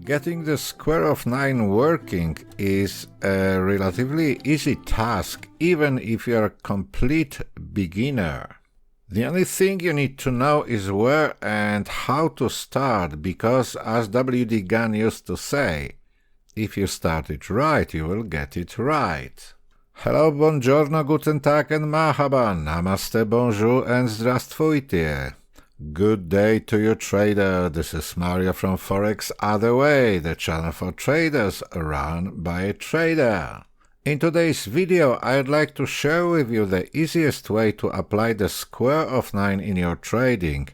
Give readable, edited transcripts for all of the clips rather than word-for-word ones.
Getting the square of 9 working is a relatively easy task, even if you're a complete beginner. The only thing you need to know is where and how to start, because as W.D. Gunn used to say, if you start it right, you will get it right. Hello, buongiorno, guten tag and mahaba, namaste, bonjour and zdravstvuyte. Good day to you, trader. This is Mario from Forex Other Way, the channel for traders run by a trader. In today's video, I'd like to share with you the easiest way to apply the square of 9 in your trading.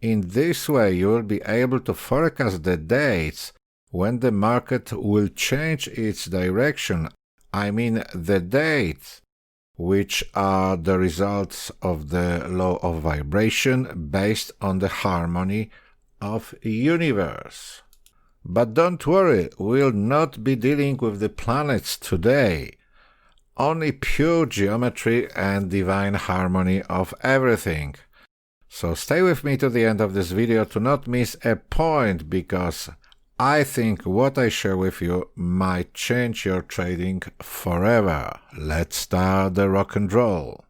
In this way, you will be able to forecast the dates when the market will change its direction. I mean the dates which are the results of the law of vibration based on the harmony of universe. But don't worry, we'll not be dealing with the planets today. Only pure geometry and divine harmony of everything. So stay with me to the end of this video to not miss a point, because I think what I share with you might change your trading forever. Let's start the rock and roll.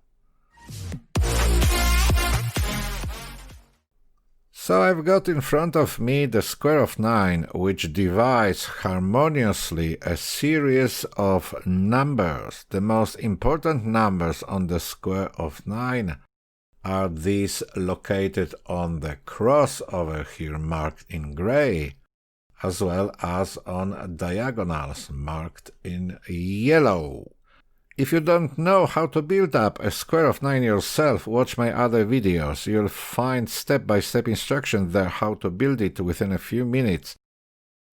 So I've got in front of me the square of 9, which divides harmoniously a series of numbers. The most important numbers on the square of 9 are these located on the cross over here marked in gray, as well as on diagonals marked in yellow. If you don't know how to build up a square of 9 yourself, watch my other videos. You'll find step-by-step instructions there how to build it within a few minutes.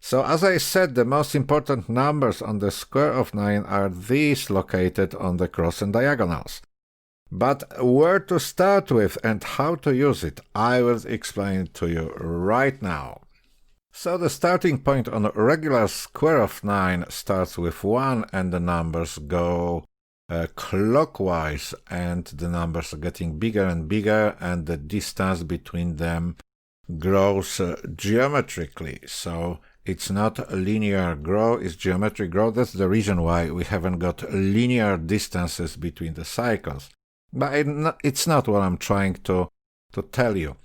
So as I said, the most important numbers on the square of 9 are these located on the cross and diagonals. But where to start with and how to use it, I will explain to you right now. So the starting point on a regular square of 9 starts with 1 and the numbers go clockwise, and the numbers are getting bigger and bigger, and the distance between them grows geometrically. So it's not a linear growth, it's geometric growth. That's the reason why we haven't got linear distances between the cycles. But it's not what I'm trying to tell you.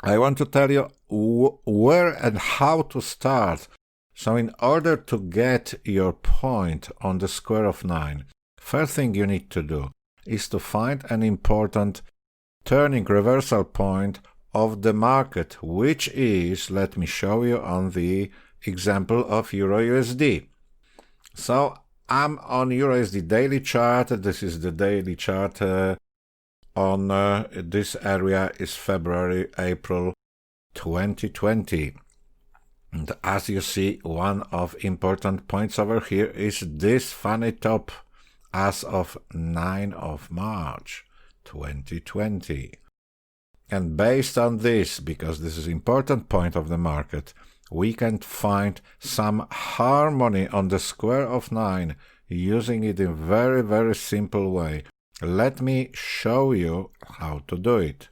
I want to tell you where and how to start. So in order to get your point on the square of 9, first thing you need to do is to find an important turning reversal point of the market, which is, let me show you on the example of Euro-USD. So I'm on Euro-USD daily chart. This is the daily chart. On this area is February, April 2020. And as you see, one of important points over here is this funny top as of 9 of March 2020. And based on this, because this is important point of the market, we can find some harmony on the square of 9 using it in very, very simple way. Let me show you how to do it.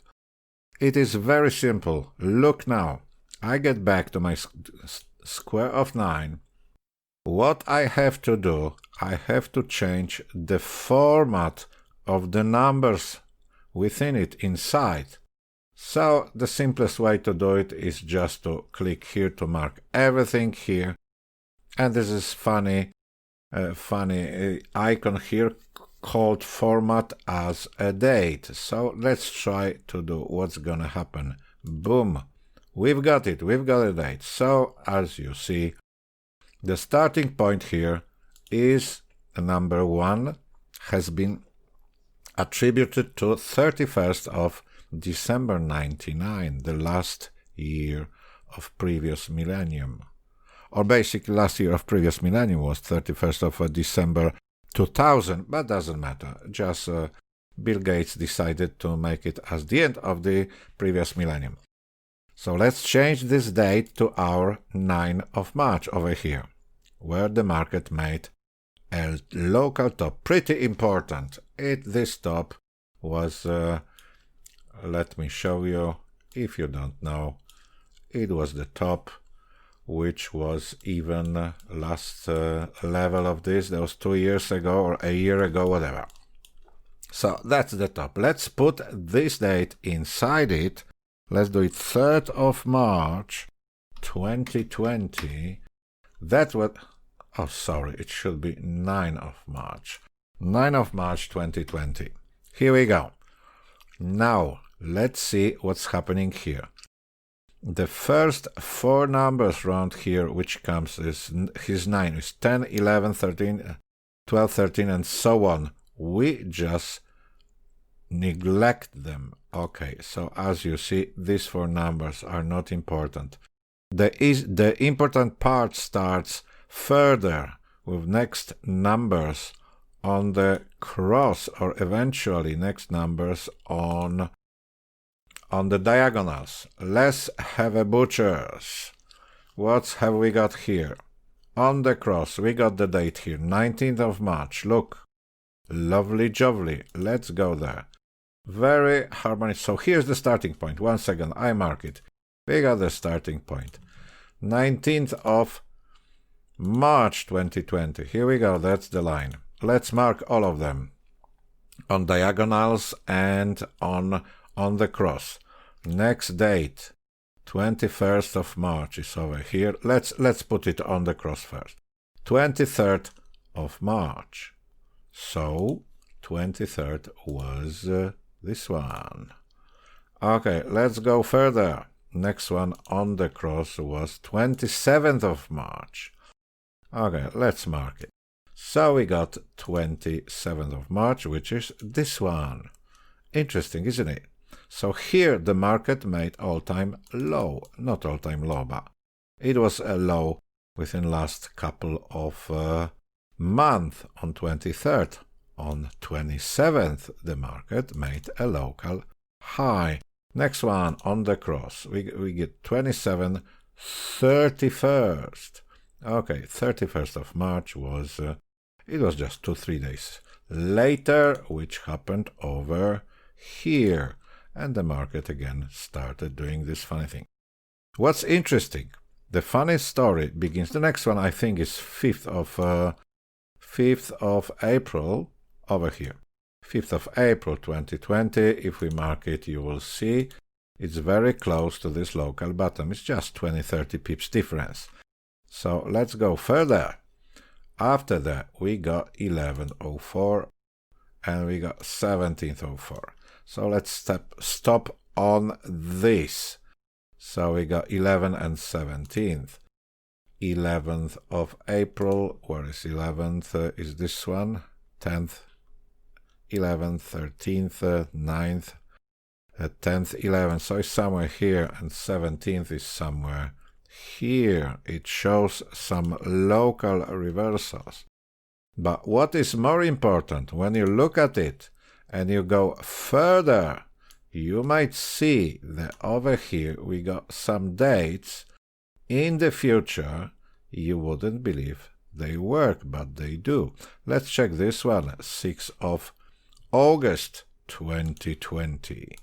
It is very simple. Look now. I get back to my square of 9. What I have to do, I have to change the format of the numbers within it inside. So the simplest way to do it is just to click here to mark everything here. And this is funny icon here called format as a date. So let's try to do what's gonna happen. Boom, we've got it, we've got a date. So as you see, the starting point here is number 1 has been attributed to 31st of December 99, the last year of previous millennium. Or basically last year of previous millennium was 31st of December 2000, but doesn't matter. Just Bill Gates decided to make it as the end of the previous millennium. So let's change this date to our 9 of March over here, where the market made a local top. Pretty important. This top was, let me show you, if you don't know, it was the top which was even last level of this. That was 2 years ago or a year ago, whatever. So that's the top. Let's put this date inside it. Let's do it 3rd of March 2020. That's what... Oh, sorry, it should be 9 of March. 9 of March 2020. Here we go. Now, let's see what's happening here. The first 4 numbers around here, which comes is 9, is 10, 11, 13, 12, 13, and so on. We just neglect them. Okay, so as you see, these 4 numbers are not important. The important part starts further with next numbers on the cross, or eventually next numbers on the diagonals. Let's have a butchers. What have we got here? On the cross, we got the date here, 19th of March. Look, lovely jovely. Let's go there. Very harmonious. So here's the starting point. 1 second, I mark it. We got the starting point. 19th of March 2020. Here we go, that's the line. Let's mark all of them on diagonals and on the cross. Next date, 21st of March is over here. Let's put it on the cross first. 23rd of March. So 23rd was this one. Okay, let's go further. Next one on the cross was 27th of March. Okay, let's mark it. So we got 27th of March, which is this one. Interesting, isn't it? So here the market made all-time low. Not all-time low, but it was a low within last couple of months on 23rd. On 27th, the market made a local high. Next one on the cross. We get 27, 31st. Okay, 31st of March was, it was just 2-3 days later, which happened over here. And the market again started doing this funny thing. What's interesting, the funny story begins, the next one I think is 5th of April, over here. 5th of April 2020, if we mark it, you will see it's very close to this local bottom. It's just 20-30 pips difference. So let's go further. After that, we got 11.04 and we got 17.04. So let's stop on this. So we got 11 and 17th. 11th of April, where is 11th? Is this one? 10th, 11th, 13th, 9th, 10th, 11th. So it's somewhere here, and 17th is somewhere here. It shows some local reversals. But what is more important, when you look at it and you go further, you might see that over here we got some dates in the future. You wouldn't believe they work, but they do. Let's check this one, 6th of August 2020.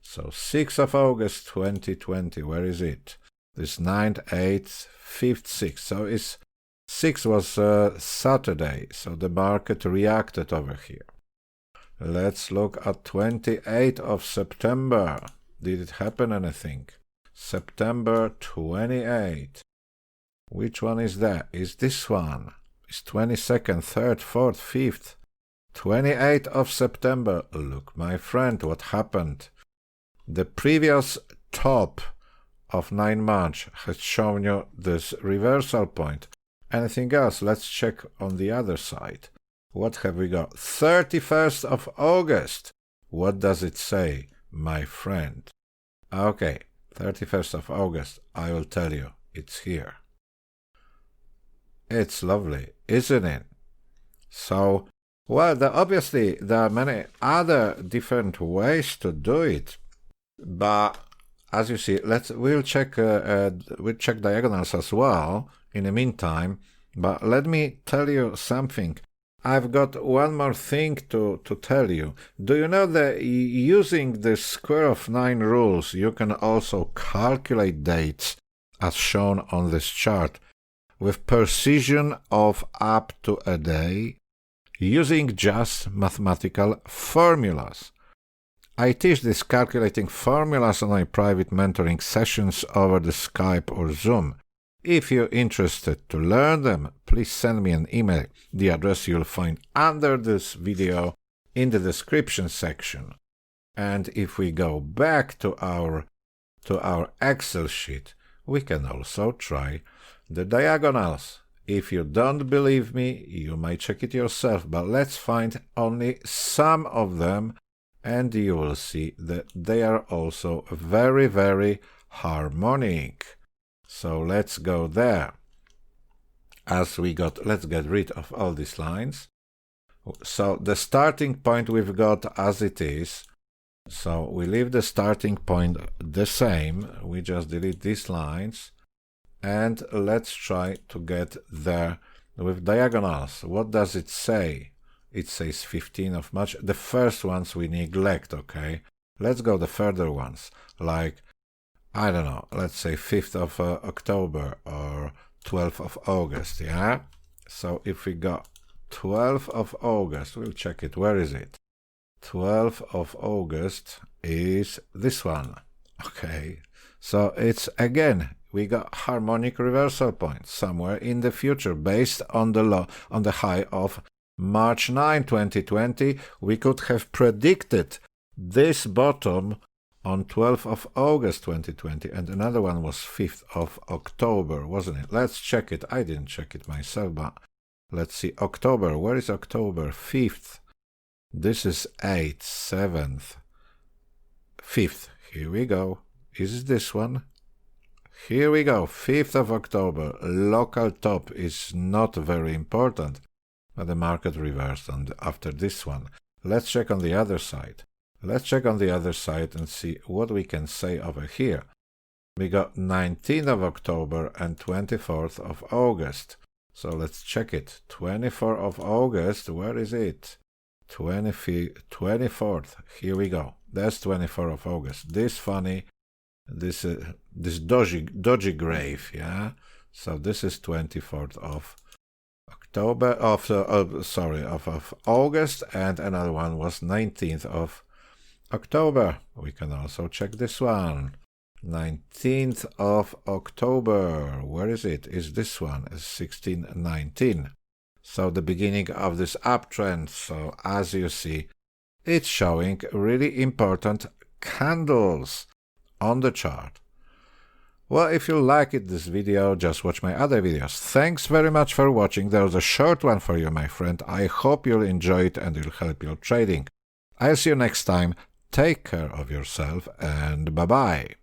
So 6th of August 2020, where is it? This 9th, 8th, 5th, 6th. So it's 6th was Saturday, so the market reacted over here. Let's look at 28th of September. Did it happen anything? September 28. Which one is that? Is this one? It's 22nd, 3rd, 4th, 5th. 28th of September. Look, my friend, what happened? The previous top of 9 March has shown you this reversal point. Anything else? Let's check on the other side. What have we got? 31st of August. What does it say, my friend? Okay, 31st of August. I will tell you. It's here. It's lovely, isn't it? So, well, obviously there are many other different ways to do it, but as you see, we'll check diagonals as well in the meantime. But let me tell you something. I've got one more thing to tell you. Do you know that using the square of 9 rules, you can also calculate dates as shown on this chart, with precision of up to a day, using just mathematical formulas. I teach these calculating formulas on my private mentoring sessions over the Skype or Zoom. If you're interested to learn them, please send me an email. The address you'll find under this video in the description section. And if we go back to our Excel sheet, we can also try the diagonals. If you don't believe me, you might check it yourself, but let's find only some of them, and you will see that they are also very, very harmonic. So let's go there. Let's get rid of all these lines. So the starting point we've got as it is. So we leave the starting point the same. We just delete these lines. And let's try to get there with diagonals. What does it say? It says 15th of March. The first ones we neglect, okay? Let's go the further ones, like, I don't know, let's say 5th of October or 12th of August, yeah? So if we go 12th of August, we'll check it. Where is it? 12th of August is this one, okay? So it's, again, we got harmonic reversal point somewhere in the future based on the high of March 9, 2020. We could have predicted this bottom on 12th of August 2020, and another one was 5th of October, wasn't it? Let's check it. I didn't check it myself, but let's see. October, where is October? 5th. This is 8th, 7th, 5th. Here we go. Is it this one? Here we go. 5th of October. Local top is not very important, but the market reversed after this one. Let's check on the other side. Let's check on the other side and see what we can say over here. We got 19th of October and 24th of August. So let's check it. 24th of August, where is it? 24th. Here we go. That's 24th of August. This funny, this dodgy grave, yeah? So this is 24th of October, of August, and another one was 19th of October. We can also check this one. 19th of October. Where is it? Is this one? It's 1619. So the beginning of this uptrend. So as you see, it's showing really important candles on the chart. Well, if you liked this video, just watch my other videos. Thanks very much for watching. There was a short one for you, my friend. I hope you'll enjoy it and it'll help your trading. I'll see you next time. Take care of yourself and bye-bye.